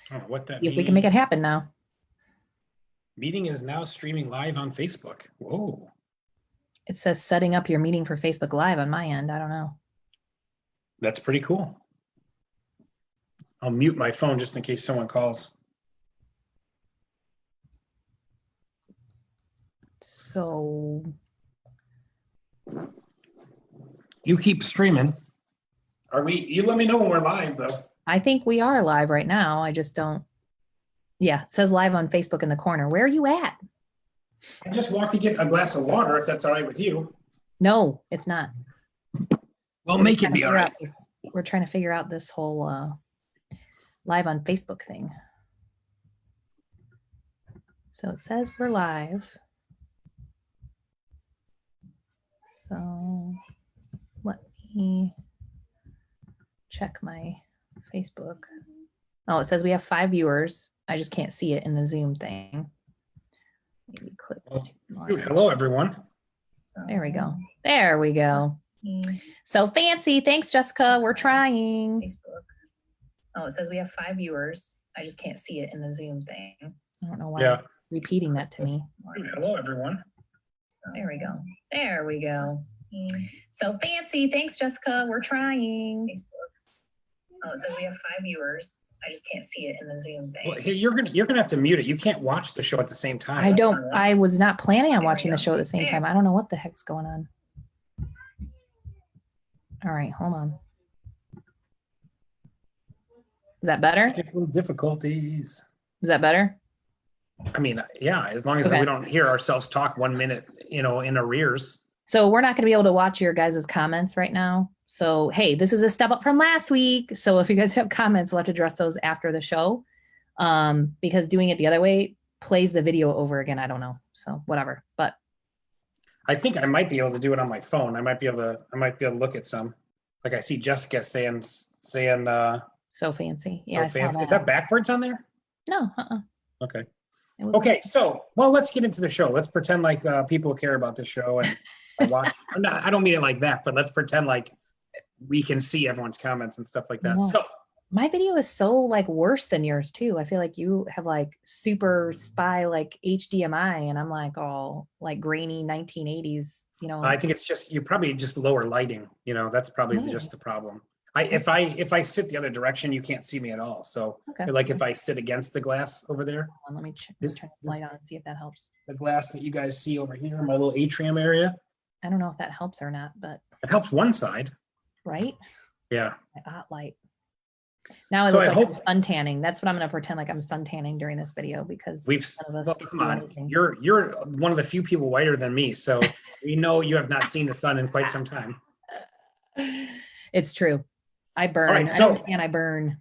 I don't know what that See means. if we can make it happen now. Meeting is now streaming live on Facebook. Whoa. It says setting up your meeting for Facebook Live on my end. I don't know. That's pretty cool. I'll mute my phone just in case someone calls. So You keep streaming. Are we? You let me know when we're live, though. I think we are live right now. I just don't. Yeah, it says live on Facebook in the corner. Where are you at? I just walked to get a glass of water, if that's all right with you. No, it's not. Well, make it be all right. We're trying to figure out this whole live on Facebook thing. So it says we're live. So let me check my Facebook. Oh, it says we have 5 viewers. I just can't see it in the Zoom thing. Maybe click. Hello, everyone. There we go. There we go. So fancy. Thanks, Jessica. We're trying. Facebook. Oh, it says we have 5 viewers. I just can't see it in the Zoom thing. I don't know why you're repeating that to me. Hello, everyone. There we go. There we go. So fancy. Thanks, Jessica. We're trying. Facebook. Oh, it says we have 5 viewers. I just can't see it in the Zoom thing. Well, here, you're gonna have to mute it. You can't watch the show at the same time. I was not planning on watching the show at the same time. I don't know what the heck's going on. All right, hold on. Is that better? Technical difficulties. Is that better? I mean, yeah, as long as we don't hear ourselves talk 1 minute, in arrears. So we're not going to be able to watch your guys' comments right now. So, hey, this is a step up from last week. So if you guys have comments, we'll have to address those after the show. Because doing it the other way plays the video over again. I don't know. So whatever. But I think I might be able to do it on my phone. I might be able to look at some. Like I see Jessica saying so fancy. Yeah. So fancy. Is that backwards on there? No. Okay. Okay. So, well, let's get into the show. Let's pretend like people care about the show and watch. I don't mean it like that, but let's pretend like we can see everyone's comments and stuff like that. Yeah. So my video is so like worse than yours too. I feel like you have like super spy like HDMI and I'm like all like grainy 1980s, I think it's just you probably just lower lighting. That's probably just the problem. If I sit the other direction, you can't see me at all. So like if I sit against the glass over there. Hold on, let me turn the light on and see if that helps. The glass that you guys see over here, my little atrium area. I don't know if that helps or not, but it helps one side. Right? Yeah. My hot light. Now I look like I'm sun tanning. That's what I'm going to pretend like I'm sun tanning during this video because come on. You're one of the few people whiter than me, so we know you have not seen the sun in quite some time. It's true. I burn. Right, I burn.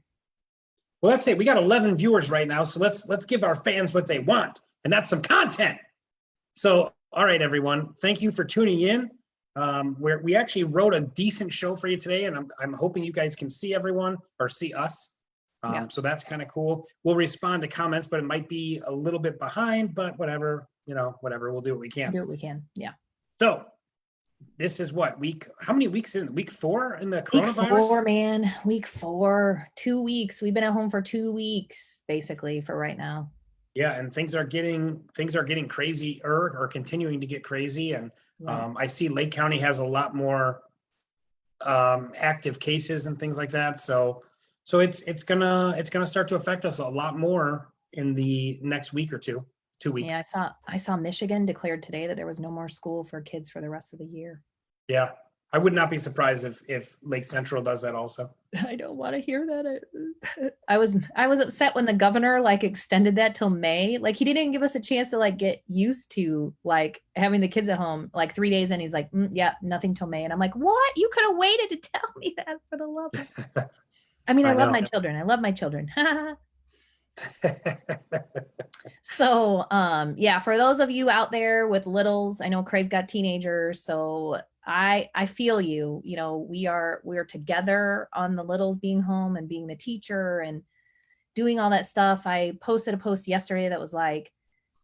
Well, let's say we got 11 viewers right now, so let's give our fans what they want, and that's some content. So, all right, everyone, thank you for tuning in. We actually wrote a decent show for you today, and I'm hoping you guys can see everyone or see us. So that's kind of cool. We'll respond to comments, but it might be a little bit behind, but whatever, whatever. We'll do what we can. Do what we can. Yeah. So this is how many weeks in? Week 4 in the coronavirus? Week 4, man. Week 4. 2 weeks. We've been at home for 2 weeks, basically, for right now. Yeah, and things are getting crazy or continuing to get crazy. And I see Lake County has a lot more active cases and things like that. So it's gonna start to affect us a lot more in the next week or 2 weeks. Yeah, I saw Michigan declared today that there was no more school for kids for the rest of the year. Yeah, I would not be surprised if Lake Central does that also. I don't want to hear that. I was upset when the governor like extended that till May. Like he didn't even give us a chance to like get used to like having the kids at home like 3 days, and he's like, yeah, nothing till May. And I'm like, what? You could have waited to tell me that, for the love of. I mean, I love my children. I love my children. So, yeah, for those of you out there with littles, I know Craig's got teenagers, so I feel you. We are together on the littles being home and being the teacher and doing all that stuff. I posted a post yesterday that was like,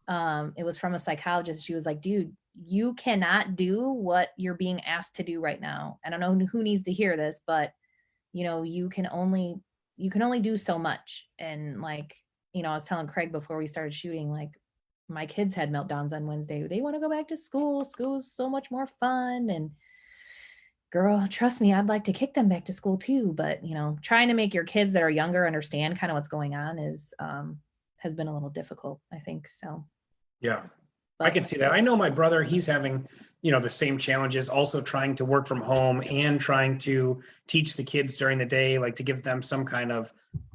it was from a psychologist. She was like, dude, you cannot do what you're being asked to do right now. I don't know who needs to hear this, but you can only you can only do so much. And like, I was telling Craig before we started shooting, like my kids had meltdowns on Wednesday. They want to go back to school. School's so much more fun. And girl, trust me, I'd like to kick them back to school too. But, trying to make your kids that are younger understand kind of what's going on has been a little difficult, I think. So, Yeah, I can see that. I know my brother, he's having, the same challenges, also trying to work from home and trying to teach the kids during the day, like to give them some kind of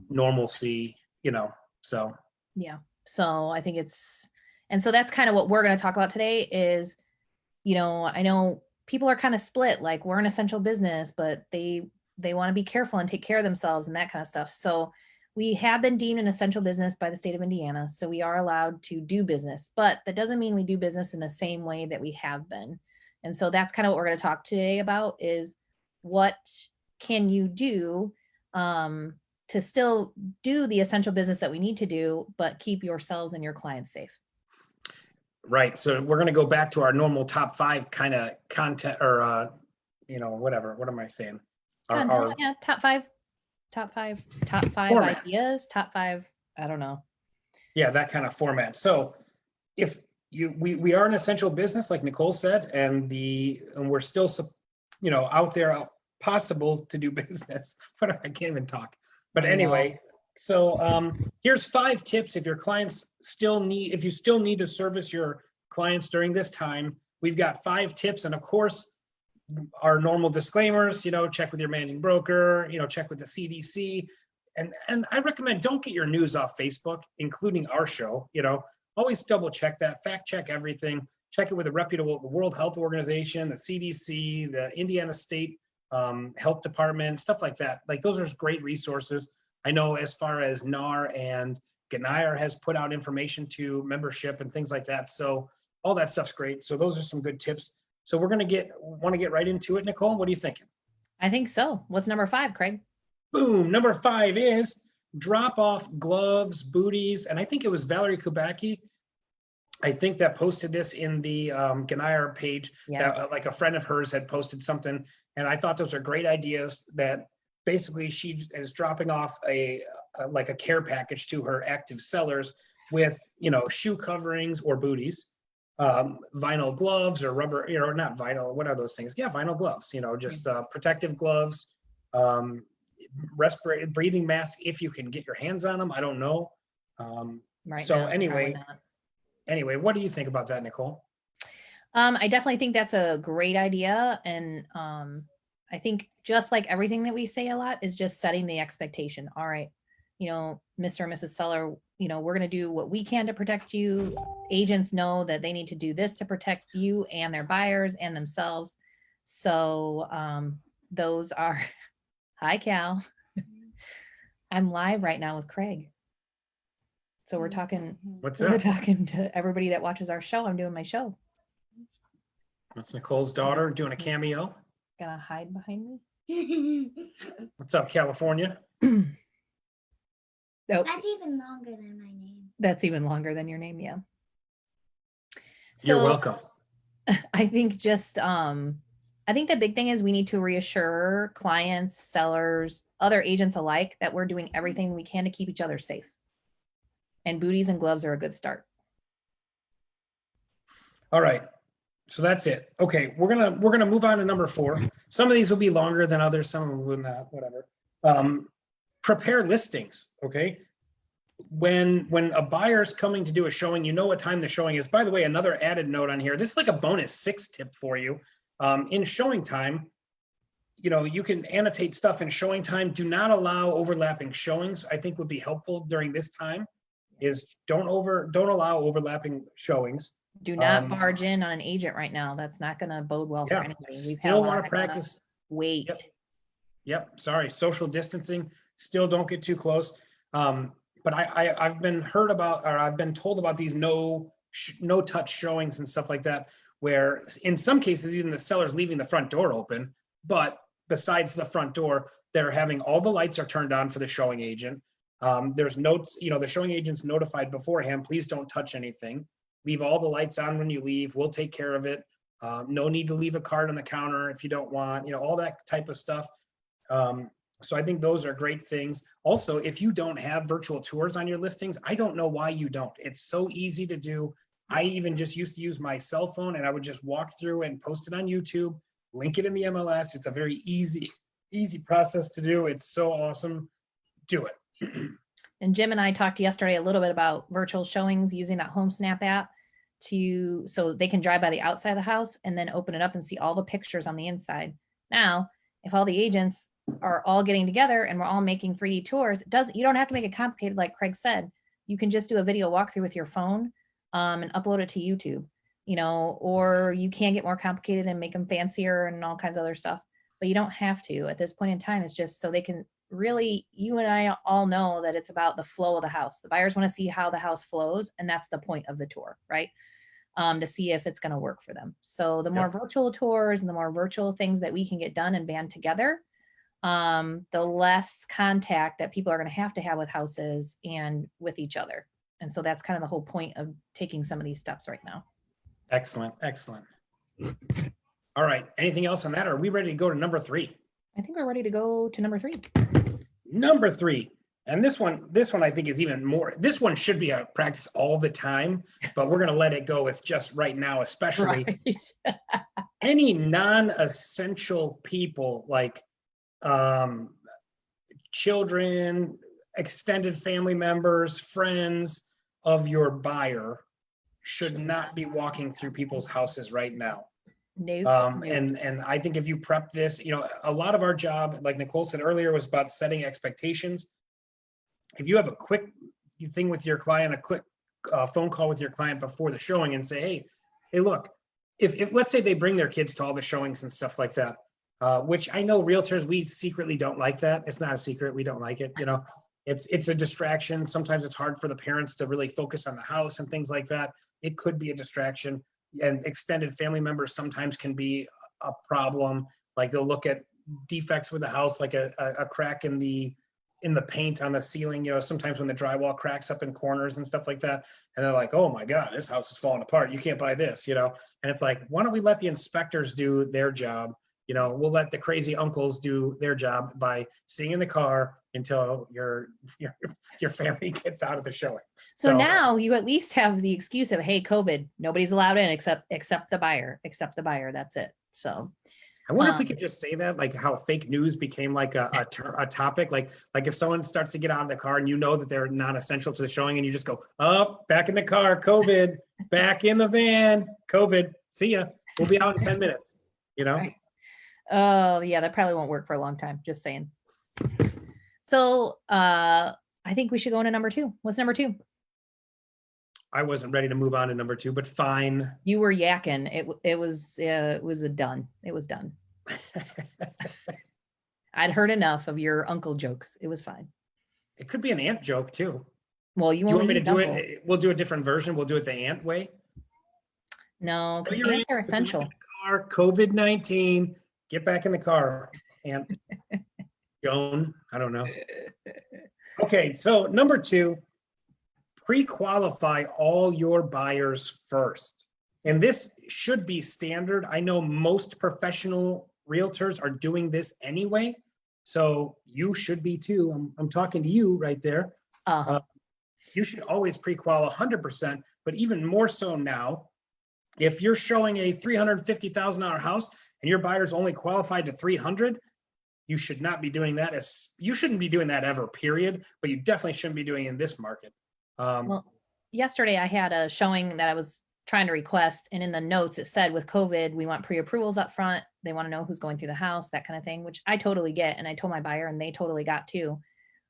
normalcy, so. yeah. So I think and so that's kind of what we're going to talk about today is, I know people are kind of split, like we're an essential business, but they want to be careful and take care of themselves and that kind of stuff. So we have been deemed an essential business by the state of Indiana. So we are allowed to do business, but that doesn't mean we do business in the same way that we have been. And so that's kind of what we're going to talk today about is what can you do to still do the essential business that we need to do, but keep yourselves and your clients safe. Right. So we're going to go back to our normal top 5 kind of content or, whatever. What am I saying? Yeah, top five format. ideas, top 5. I don't know. Yeah, that kind of format. So if we are an essential business, like Nicole said, and we're still, out there possible to do business. What if I can't even talk? But anyway, so here's 5 tips if if you still need to service your clients during this time. We've got 5 tips, and of course, our normal disclaimers, check with your managing broker, check with the CDC. And I recommend don't get your news off Facebook, including our show, always double check that, fact check everything, check it with a reputable, the World Health Organization, the CDC, the Indiana State Health Department, stuff like that. Like those are great resources. I know as far as NAR and GNIR has put out information to membership and things like that. So all that stuff's great. So those are some good tips. So we're want to get right into it, Nicole. What are you thinking? I think so. What's number 5, Craig? Boom. Number 5 is drop off gloves, booties. And I think it was Valerie Kubacki, I think, that posted this in the GNIR page. Yeah. That, like a friend of hers had posted something. And I thought those are great ideas that basically she is dropping off a care package to her active sellers with, shoe coverings or booties, vinyl gloves or rubber, not vinyl. What are those things? Yeah, vinyl gloves, just protective gloves, breathing mask if you can get your hands on them. I don't know. Right. So anyway, what do you think about that, Nicole? I definitely think that's a great idea. And I think just like everything that we say a lot is just setting the expectation. All right, Mr. and Mrs. Seller, we're going to do what we can to protect you. Agents know that they need to do this to protect you and their buyers and themselves. So those are, hi, Cal. I'm live right now with Craig. So we're talking, we're talking to everybody that watches our show. I'm doing my show. That's Nicole's daughter doing a cameo. Gonna hide behind me. What's up, California? Nope. That's even longer than my name. That's even longer than your name, yeah. You're welcome. I think I think the big thing is we need to reassure clients, sellers, other agents alike that we're doing everything we can to keep each other safe. And booties and gloves are a good start. All right. So that's it. Okay, we're gonna move on to number 4. Some of these will be longer than others. Some of them will not. Whatever. Prepare listings. Okay. When a buyer's coming to do a showing, you know what time the showing is. By the way, another added note on here. This is like a bonus 6 tip for you. In showing time, you can annotate stuff in showing time. Do not allow overlapping showings. I think would be helpful during this time. Is don't allow overlapping showings. Do not barge in on an agent right now. That's not going to bode well for anybody. We've still want to practice. Wait. Yep. Sorry. Social distancing. Still don't get too close. But I've been told about these no touch showings and stuff like that, where in some cases even the seller's leaving the front door open, but besides the front door, they're having all the lights are turned on for the showing agent. There's notes. The showing agent's notified beforehand. Please don't touch anything. Leave all the lights on when you leave. We'll take care of it. No need to leave a card on the counter if you don't want, all that type of stuff. So I think those are great things. Also, if you don't have virtual tours on your listings, I don't know why you don't. It's so easy to do. I even just used to use my cell phone and I would just walk through and post it on YouTube, link it in the MLS. It's a very easy process to do. It's so awesome. Do it. And Jim and I talked yesterday a little bit about virtual showings using that Home Snap app so they can drive by the outside of the house and then open it up and see all the pictures on the inside. Now, if all the agents are all getting together and we're all making 3D tours, you don't have to make it complicated like Craig said. You can just do a video walkthrough with your phone and upload it to YouTube, or you can get more complicated and make them fancier and all kinds of other stuff, but you don't have to. At this point in time, it's just so they can really, you and I all know that it's about the flow of the house. The buyers want to see how the house flows, and that's the point of the tour, right? To see if it's going to work for them. So the more virtual tours and the more virtual things that we can get done and band together, the less contact that people are going to have with houses and with each other. And so that's kind of the whole point of taking some of these steps right now. Excellent. All right. Anything else on that? Or are we ready to go to number 3? I think we're ready to go to number 3. Number 3. And this one I think is even more, this one should be a practice all the time, but we're going to let it go with just right now, especially right. any non-essential people like children, extended family members, friends of your buyer should not be walking through people's houses right now. Nope. And I think if you prep this, a lot of our job, like Nicole said earlier, was about setting expectations. If you have a quick thing with your client, a quick phone call with your client before the showing and say, hey, look, if let's say they bring their kids to all the showings and stuff like that, which I know realtors, we secretly don't like that. It's not a secret. We don't like it. It's a distraction. Sometimes it's hard for the parents to really focus on the house and things like that. It could be a distraction, and extended family members sometimes can be a problem. Like they'll look at defects with the house, like a crack in the paint on the ceiling, sometimes when the drywall cracks up in corners and stuff like that. And they're like, oh my God, this house is falling apart. You can't buy this, and it's like, why don't we let the inspectors do their job? We'll let the crazy uncles do their job by sitting in the car until your family gets out of the showing. So now you at least have the excuse of, hey, COVID, nobody's allowed in except the buyer, that's it. So I wonder if we could just say that, like how fake news became like a topic, like if someone starts to get out of the car and that they're not essential to the showing, and you just go, oh, back in the car, COVID, back in the van, COVID, see ya. We'll be out in 10 minutes, Right. Oh yeah, that probably won't work for a long time. Just saying. So I think we should go into number 2. What's number 2? I wasn't ready to move on to number 2, but fine. You were yakking. It was done. It was done. I'd heard enough of your uncle jokes. It was fine. It could be an aunt joke too. Well, you want me to do it? We'll do a different version. We'll do it the aunt way. No, because ants are essential. Car, COVID-19. Get back in the car, Aunt Joan. I don't know. Okay, so number 2. Pre-qualify all your buyers first. And this should be standard. I know most professional realtors are doing this anyway. So you should be too. I'm talking to you right there. You should always pre-qual 100%, but even more so now, if you're showing a $350,000 house and your buyer's only qualified to 300, you should not be doing that. You shouldn't be doing that ever, period. But you definitely shouldn't be doing it in this market. Well, yesterday I had a showing that I was trying to request, and in the notes it said, with COVID, we want pre-approvals up front. They want to know who's going through the house, that kind of thing, which I totally get. And I told my buyer and they totally got too.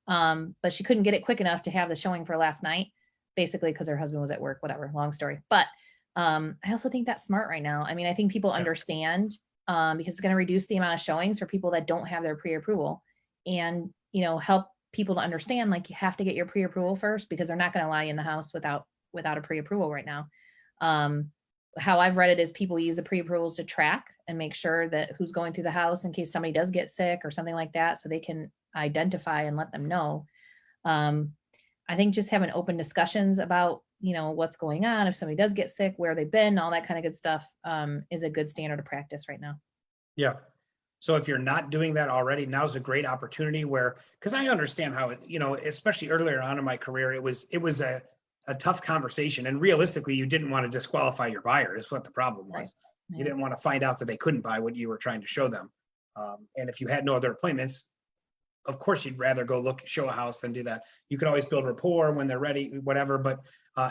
But she couldn't get it quick enough to have the showing for last night, basically because her husband was at work, whatever, long story. But I also think that's smart right now. I mean, I think people understand because it's going to reduce the amount of showings for people that don't have their pre-approval, and, help people to understand, like, you have to get your pre-approval first because they're not going to allow you in the house without a pre-approval right now. How I've read it is people use the pre-approvals to track and make sure that who's going through the house in case somebody does get sick or something like that, so they can identify and let them know. I think just having open discussions about, what's going on, if somebody does get sick, where they've been, all that kind of good stuff, is a good standard of practice right now. Yeah. So if you're not doing that already, now's a great opportunity where, because I understand how it, especially earlier on in my career, it was a tough conversation. And realistically, you didn't want to disqualify your buyer is what the problem was. Right. You Yeah. didn't want to find out that they couldn't buy what you were trying to show them. And if you had no other appointments, of course, you'd rather go show a house than do that. You could always build rapport when they're ready, whatever. But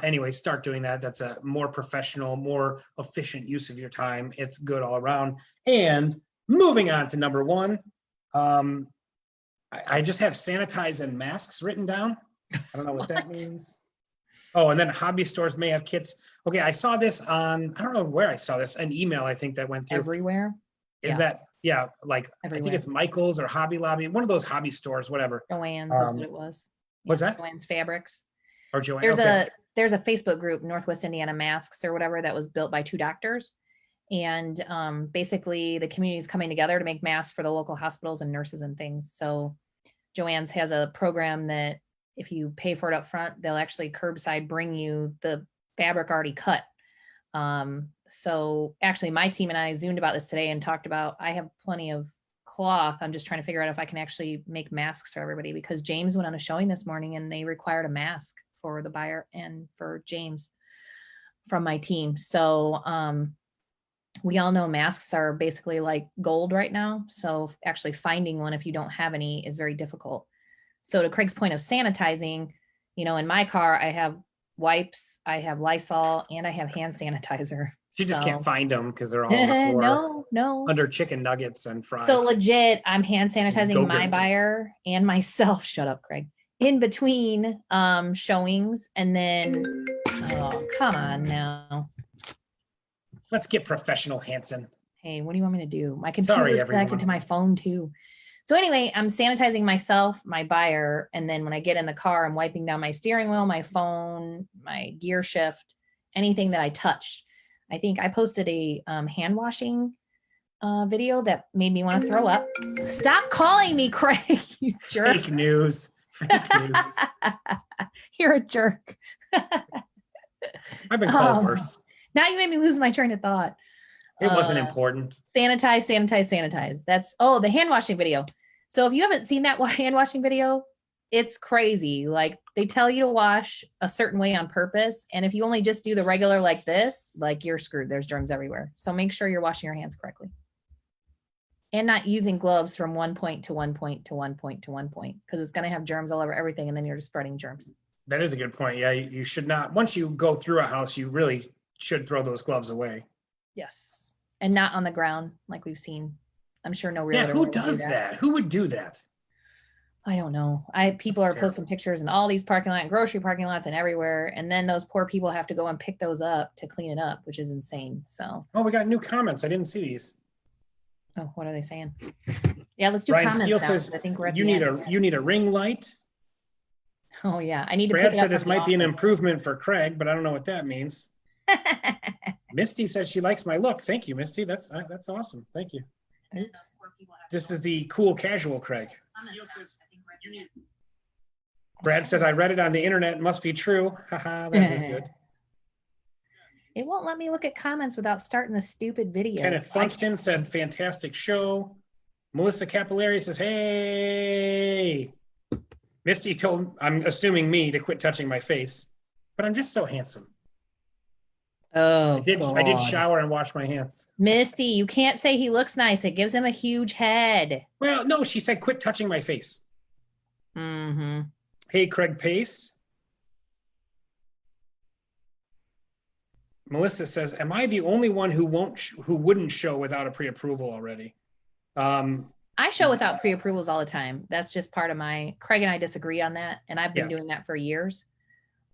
anyway, start doing that. That's a more professional, more efficient use of your time. It's good all around. And moving on to number one, I just have sanitize and masks written down. I don't know what that means. Oh, and then hobby stores may have kits. Okay, I saw this on, I don't know where I saw this, an email I think that went through. Everywhere. Is that, like, I think Everywhere. it's Michael's or Hobby Lobby, one of those hobby stores, whatever. Joann's is what it was. What's that? Joann's Fabrics. Or Joanne, There's a Facebook group, Northwest Indiana Masks or whatever, that was built by two doctors. And basically the community is coming together to make masks for the local hospitals and nurses and things. So Joann's has a program that if you pay for it up front, they'll actually curbside bring you the fabric already cut. So actually my team and I Zoomed about this today and talked about, I have plenty of cloth. I'm just trying to figure out if I can actually make masks for everybody, because James went on a showing this morning and they required a mask for the buyer and for James from my team. So we all know masks are basically like gold right now. So actually finding one if you don't have any is very difficult. So to Craig's point of sanitizing, in my car, I have wipes, I have Lysol, and I have hand sanitizer. she just can't find them because they're all on the floor No. under chicken nuggets and fries. So legit, I'm hand sanitizing my Yogurt. buyer and myself. Shut up, Craig. In between showings, and then, oh, come on now. Let's get professional, Hanson. Hey, what do you want me to do? My computer Sorry, is connected everyone. to my phone too. So anyway, I'm sanitizing myself, my buyer, and then when I get in the car, I'm wiping down my steering wheel, my phone, my gear shift, anything that I touched. I think I posted a hand washing video that made me want to throw up. Stop calling me, Craig, you jerk. Fake news. Fake news. You're a jerk. I've been called worse. Now you made me lose my train of thought. It wasn't important. Sanitize. That's, the hand washing video. So if you haven't seen that hand washing video, it's crazy. Like they tell you to wash a certain way on purpose. And if you only just do the regular like this, like you're screwed. There's germs everywhere. So make sure you're washing your hands correctly. And not using gloves from one point to one point to one point to one point, because it's going to have germs all over everything. And then you're just spreading germs. That is a good point. Yeah, you should not. Once you go through a house, you really should throw those gloves away. Yes. And not on the ground like we've seen. I'm sure no realtor. Yeah, who would do does that? Who would do that? I don't know. People That's are posting pictures in all these parking lot, grocery parking lots and everywhere. And then those poor people have to go and pick those up to clean it up, which is insane. So, Oh, we got new comments. I didn't see these. oh, what are they saying? Yeah, let's do Brian comments Steele now, says 'cause I think we're at you the need end. a ring light. Oh yeah, I need to Brad pick it said up this from the might be an office. improvement for Craig, but I don't know what that means. Misty says she likes my look. Thank you, Misty. That's awesome. Thank you. Oops. This is the cool casual Craig. Brad says I read it on the internet. It must be true. Haha, that is good. It won't let me look at comments without starting the stupid video. Kenneth Funston said fantastic show. Melissa Capillari says, hey. Misty told, I'm assuming me, to quit touching my face, but I'm just so handsome. Oh, I did God. shower and wash my hands. Misty, you can't say he looks nice. It gives him a huge head. Well, no, she said quit touching my face. Mm-hmm. Hey, Craig Pace. Melissa says, am I the only one who wouldn't show without a pre-approval already? I show without pre-approvals all the time. That's just part of Craig and I disagree on that. And I've been Yeah. doing that for years.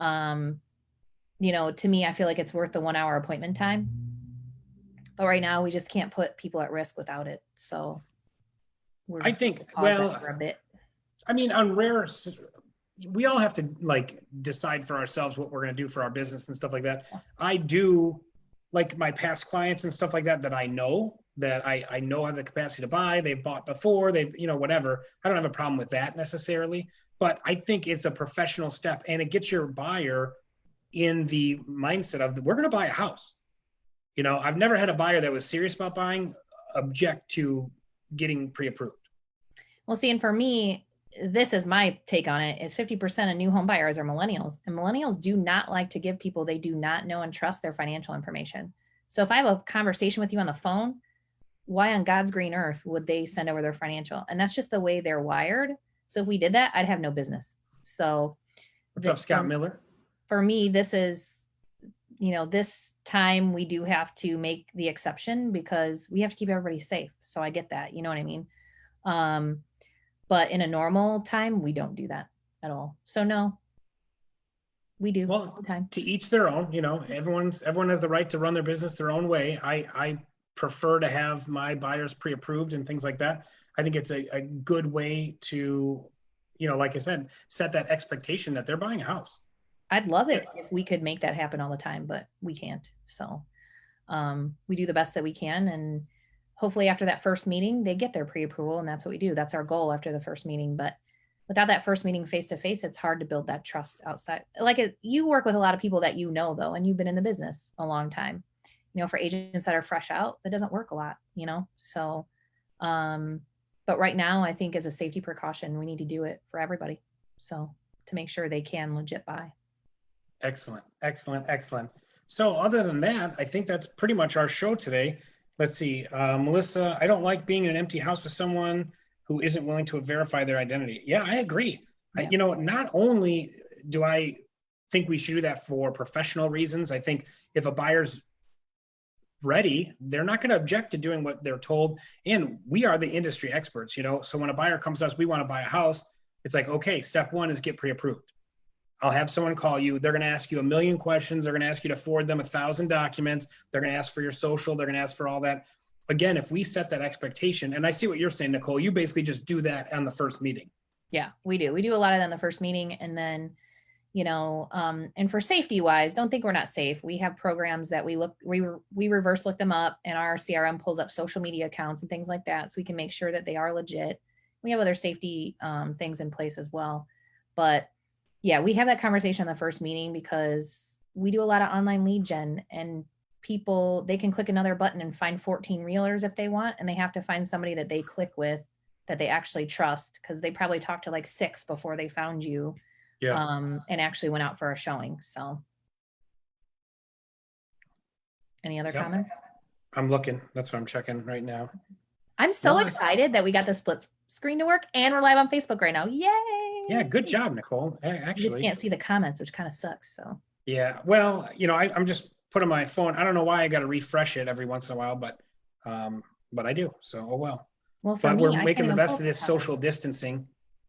To me, I feel like it's worth the 1 hour appointment time. But right now we just can't put people at risk without it. So we're I just think, gonna pause well, that for a bit. I mean, on rare, we all have to like decide for ourselves what we're going to do for our business and stuff like that. I do, like my past clients and stuff like that I know that I know have the capacity to buy. They've bought before. They've, whatever. I don't have a problem with that necessarily. But I think it's a professional step, and it gets your buyer in the mindset of we're going to buy a house. I've never had a buyer that was serious about buying object to getting pre-approved. Well, see, and for me, this is my take on it, is 50% of new home buyers are millennials, and millennials do not like to give people they do not know and trust their financial information. So if I have a conversation with you on the phone, why on God's green earth would they send over their financial? And that's just the way they're wired. So if we did that, I'd have no business. So What's up, Scott Miller? For me, this is, this time we do have to make the exception because we have to keep everybody safe. So I get that, you know what I mean? But in a normal time, we don't do that at all. So no, we do. Well, all the time. To each their own, everyone has the right to run their business their own way. I prefer to have my buyers pre-approved and things like that. I think it's a good way to, like I said, set that expectation that they're buying a house. I'd love it if we could make that happen all the time, but we can't. So we do the best that we can. And hopefully after that first meeting, they get their pre-approval, and that's what we do. That's our goal after the first meeting. But without that first meeting face-to-face, it's hard to build that trust outside. You work with a lot of people that though, and you've been in the business a long time. For agents that are fresh out, that doesn't work a lot, So, but right now, I think as a safety precaution, we need to do it for everybody. So to make sure they can legit buy. Excellent, excellent, excellent. So other than that, I think that's pretty much our show today. Let's see, Melissa, I don't like being in an empty house with someone who isn't willing to verify their identity. Yeah, I agree. Yeah. Not only do I think we should do that for professional reasons, I think if a buyer's ready, they're not going to object to doing what they're told. And we are the industry experts, so when a buyer comes to us, we want to buy a house. It's like, okay, step one is get pre-approved. I'll have someone call you. They're going to ask you 1 million questions. They're going to ask you to forward them 1,000 documents. They're going to ask for your social. They're going to ask for all that. Again, if we set that expectation, and I see what you're saying, Nicole, you basically just do that on the first meeting. Yeah, we do. We do a lot of that in the first meeting. And then, and for safety wise, don't think we're not safe. We have programs that we reverse look them up, and our CRM pulls up social media accounts and things like that. So we can make sure that they are legit. We have other safety things in place as well. But yeah, we have that conversation in the first meeting because we do a lot of online lead gen, and people, they can click another button and find 14 realtors if they want. And they have to find somebody that they click with that they actually trust, because they probably talked to like 6 before they found you. Yeah. And actually went out for a showing. So any other comments? I'm looking. That's what I'm checking right now. I'm so excited that we got the split screen to work, and we're live on Facebook right now. Yay! Yeah, good job, Nicole. Actually, you just can't see the comments, which kind of sucks. So yeah, well, I'm just putting my phone. I don't know why I got to refresh it every once in a while, but I do. So oh well. Well, for me, we're making the best of this social distancing.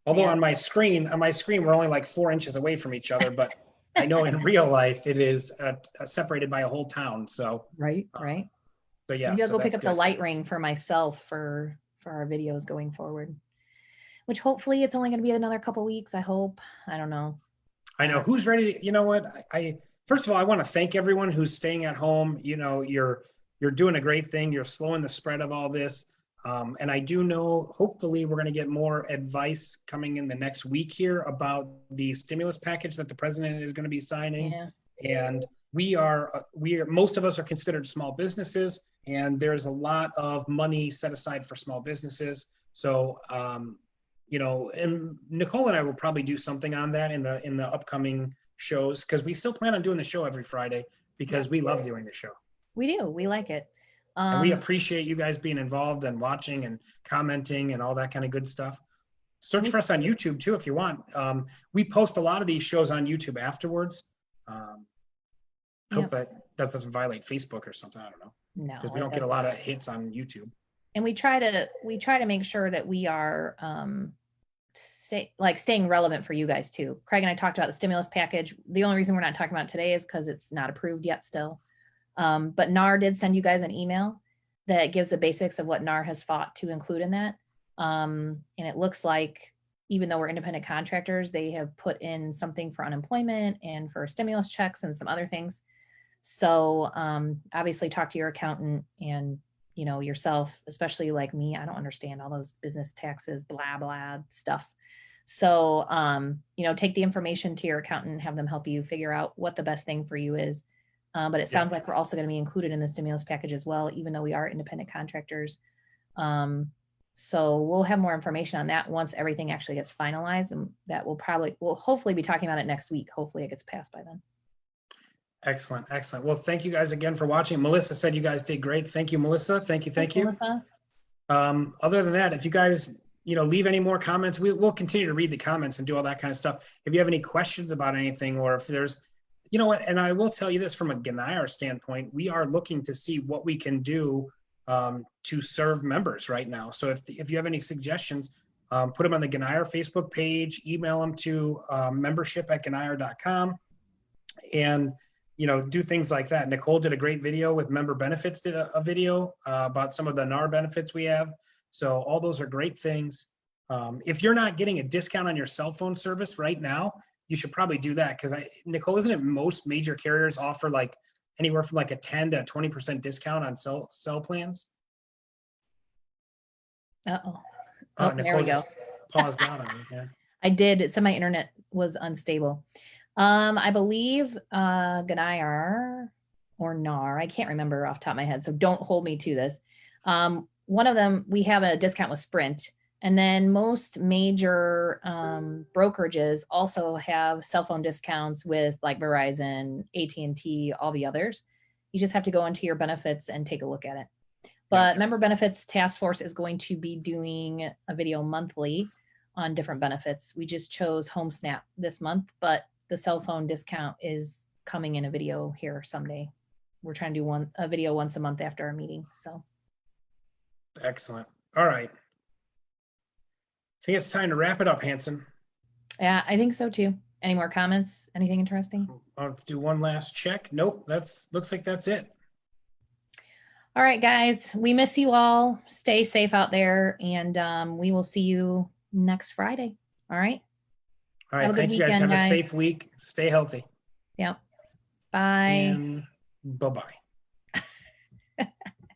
Although on my screen, we're only like 4 inches away from each other, but I know in real life it is separated by a whole town. So right. So yeah, maybe I'll go pick up the light ring for myself for our videos going forward. Which hopefully it's only going to be another couple weeks. I hope. I don't know. I know who's ready. You know what? I first of all, I want to thank everyone who's staying at home. You're doing a great thing. You're slowing the spread of all this. And I do know, hopefully we're going to get more advice coming in the next week here about the stimulus package that the president is going to be signing. Yeah. And we are, most of us are considered small businesses, and there's a lot of money set aside for small businesses. So, and Nicole and I will probably do something on that in the upcoming shows, because we still plan on doing the show every Friday because we love doing the show. We do. We like it. And we appreciate you guys being involved and watching and commenting and all that kind of good stuff. Search for us on YouTube too if you want. We post a lot of these shows on YouTube afterwards. Hope that doesn't violate Facebook or something. I don't know. No, because we don't get a lot of hits on YouTube. And we try to make sure that we are staying relevant for you guys too. Craig and I talked about the stimulus package. The only reason we're not talking about it today is because it's not approved yet still. But NAR did send you guys an email that gives the basics of what NAR has fought to include in that. And it looks like, even though we're independent contractors, they have put in something for unemployment and for stimulus checks and some other things. So obviously talk to your accountant and, yourself, especially like me. I don't understand all those business taxes, blah, blah stuff. So, take the information to your accountant and have them help you figure out what the best thing for you is. But it sounds like we're also going to be included in the stimulus package as well, even though we are independent contractors. So we'll have more information on that once everything actually gets finalized, and that we'll hopefully be talking about it next week. Hopefully it gets passed by then. Excellent, excellent. Well, thank you guys again for watching. Melissa said you guys did great. Thank you, Melissa. Thank you, thank Thanks, you. Melissa. Other than that, if you guys, leave any more comments, we'll continue to read the comments and do all that kind of stuff. If you have any questions about anything, or if there's, and I will tell you this from a Ganayar standpoint, we are looking to see what we can do to serve members right now. So if you have any suggestions, put them on the Ganayar Facebook page, email them to membership@ganayar.com, and do things like that. Nicole did a great video with member benefits, did a video about some of the NAR benefits we have. So all those are great things. If you're not getting a discount on your cell phone service right now, you should probably do that, because Nicole, isn't it most major carriers offer like anywhere from like a 10 to 20% discount on cell plans? Uh-oh. Oh, There Nicole we go. just paused out on me. Yeah. I did. It said my internet was unstable. I believe Ganayar or NAR, I can't remember off the top of my head, so don't hold me to this. One of them, we have a discount with Sprint, and then most major brokerages also have cell phone discounts with like Verizon, AT&T, all the others. You just have to go into your benefits and take a look at it. But Member Benefits Task Force is going to be doing a video monthly on different benefits. We just chose Home Snap this month, but the cell phone discount is coming in a video here someday. We're trying to do a video once a month after our meeting. So Excellent. All right. I think it's time to wrap it up, Hanson. yeah, I think so too. Any more comments? Anything interesting? I'll do one last check. Nope. Looks like that's it. All right, guys, we miss you all. Stay safe out there, and we will see you next Friday. All right. All right. Thank you guys. Have a safe week. Stay healthy. Yep. Bye. And bye-bye.